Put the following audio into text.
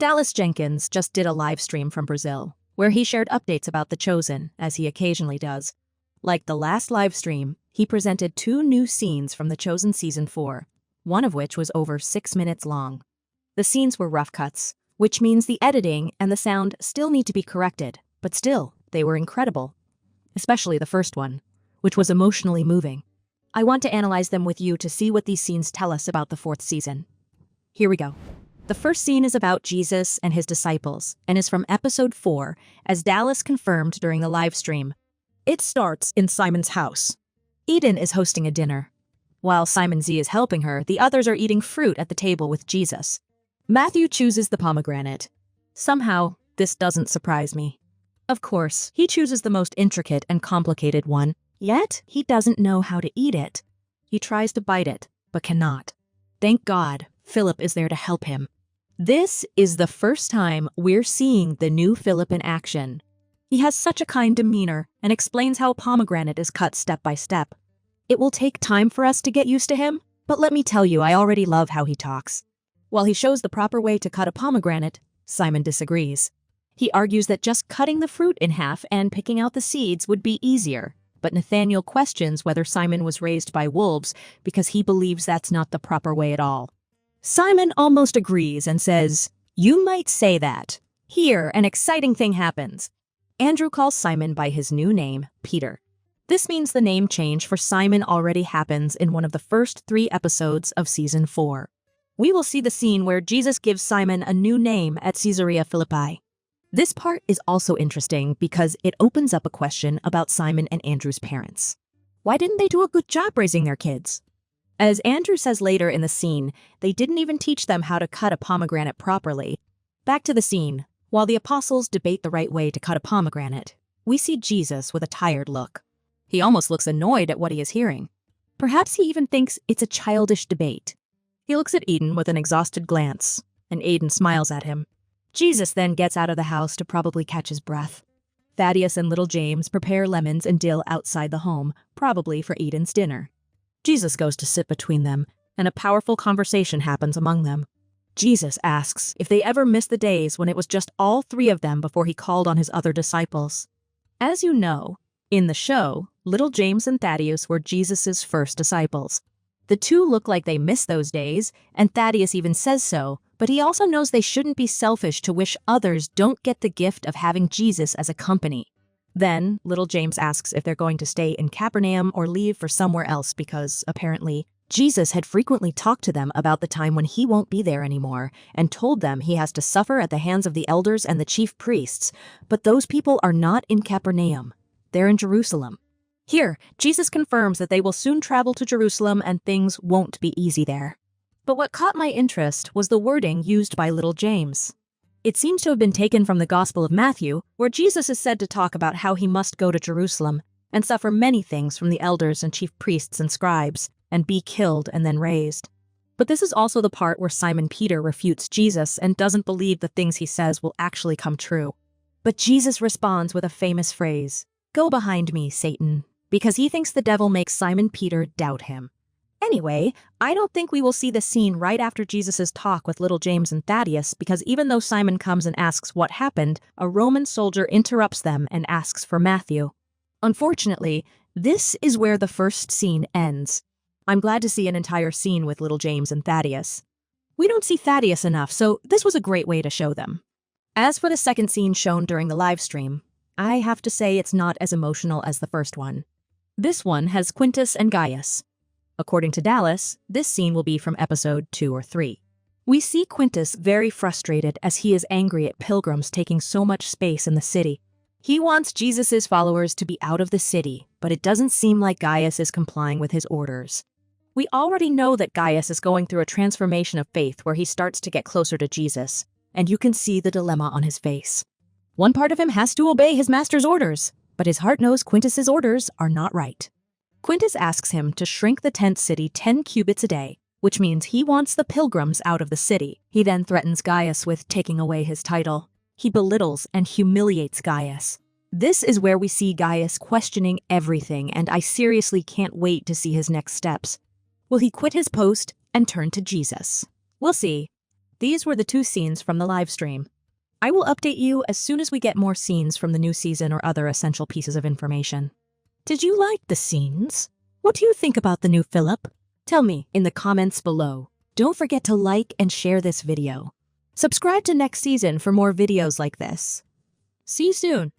Dallas Jenkins just did a live stream from Brazil, where he shared updates about The Chosen, as he occasionally does. Like the last live stream, he presented 2 new scenes from The Chosen Season 4, one of which was over 6 minutes long. The scenes were rough cuts, which means the editing and the sound still need to be corrected, but still, they were incredible. Especially the first one, which was emotionally moving. I want to analyze them with you to see what these scenes tell us about the 4th season. Here we go. The first scene is about Jesus and his disciples, and is from episode 4, as Dallas confirmed during the live stream. It starts in Simon's house. Eden is hosting a dinner. While Simon Z is helping her, the others are eating fruit at the table with Jesus. Matthew chooses the pomegranate. Somehow, this doesn't surprise me. Of course, he chooses the most intricate and complicated one, yet he doesn't know how to eat it. He tries to bite it, but cannot. Thank God, Philip is there to help him. This is the first time we're seeing the new Philip in action. He has such a kind demeanor and explains how a pomegranate is cut step by step. It will take time for us to get used to him, but let me tell you, I already love how he talks. While he shows the proper way to cut a pomegranate, Simon disagrees. He argues that just cutting the fruit in half and picking out the seeds would be easier, but Nathaniel questions whether Simon was raised by wolves because he believes that's not the proper way at all. Simon almost agrees and says, "You might say that. Here, an exciting thing happens." Andrew calls Simon by his new name, Peter. This means the name change for Simon already happens in one of the first 3 episodes of Season 4. We will see the scene where Jesus gives Simon a new name at Caesarea Philippi. This part is also interesting because it opens up a question about Simon and Andrew's parents. Why didn't they do a good job raising their kids? As Andrew says later in the scene, they didn't even teach them how to cut a pomegranate properly. Back to the scene. While the apostles debate the right way to cut a pomegranate, we see Jesus with a tired look. He almost looks annoyed at what he is hearing. Perhaps he even thinks it's a childish debate. He looks at Eden with an exhausted glance, and Eden smiles at him. Jesus then gets out of the house to probably catch his breath. Thaddeus and little James prepare lemons and dill outside the home, probably for Eden's dinner. Jesus goes to sit between them, and a powerful conversation happens among them. Jesus asks if they ever missed the days when it was just all 3 of them before he called on his other disciples. As you know, in the show, little James and Thaddeus were Jesus' first disciples. The 2 look like they miss those days, and Thaddeus even says so, but he also knows they shouldn't be selfish to wish others don't get the gift of having Jesus as a company. Then, little James asks if they're going to stay in Capernaum or leave for somewhere else because, apparently, Jesus had frequently talked to them about the time when he won't be there anymore and told them he has to suffer at the hands of the elders and the chief priests, but those people are not in Capernaum. They're in Jerusalem. Here, Jesus confirms that they will soon travel to Jerusalem and things won't be easy there. But what caught my interest was the wording used by little James. It seems to have been taken from the Gospel of Matthew, where Jesus is said to talk about how he must go to Jerusalem and suffer many things from the elders and chief priests and scribes, and be killed and then raised. But this is also the part where Simon Peter refutes Jesus and doesn't believe the things he says will actually come true. But Jesus responds with a famous phrase, "Go behind me, Satan," because he thinks the devil makes Simon Peter doubt him. Anyway, I don't think we will see the scene right after Jesus' talk with little James and Thaddeus because even though Simon comes and asks what happened, a Roman soldier interrupts them and asks for Matthew. Unfortunately, this is where the first scene ends. I'm glad to see an entire scene with little James and Thaddeus. We don't see Thaddeus enough, so this was a great way to show them. As for the second scene shown during the live stream, I have to say it's not as emotional as the first one. This one has Quintus and Gaius. According to Dallas, this scene will be from episode 2 or 3. We see Quintus very frustrated as he is angry at pilgrims taking so much space in the city. He wants Jesus' followers to be out of the city, but it doesn't seem like Gaius is complying with his orders. We already know that Gaius is going through a transformation of faith where he starts to get closer to Jesus, and you can see the dilemma on his face. One part of him has to obey his master's orders, but his heart knows Quintus's orders are not right. Quintus asks him to shrink the tent city 10 cubits a day, which means he wants the pilgrims out of the city. He then threatens Gaius with taking away his title. He belittles and humiliates Gaius. This is where we see Gaius questioning everything, and I seriously can't wait to see his next steps. Will he quit his post and turn to Jesus? We'll see. These were the 2 scenes from the live stream. I will update you as soon as we get more scenes from the new season or other essential pieces of information. Did you like the scenes? What do you think about the new Philip? Tell me in the comments below. Don't forget to like and share this video. Subscribe to next season for more videos like this. See you soon.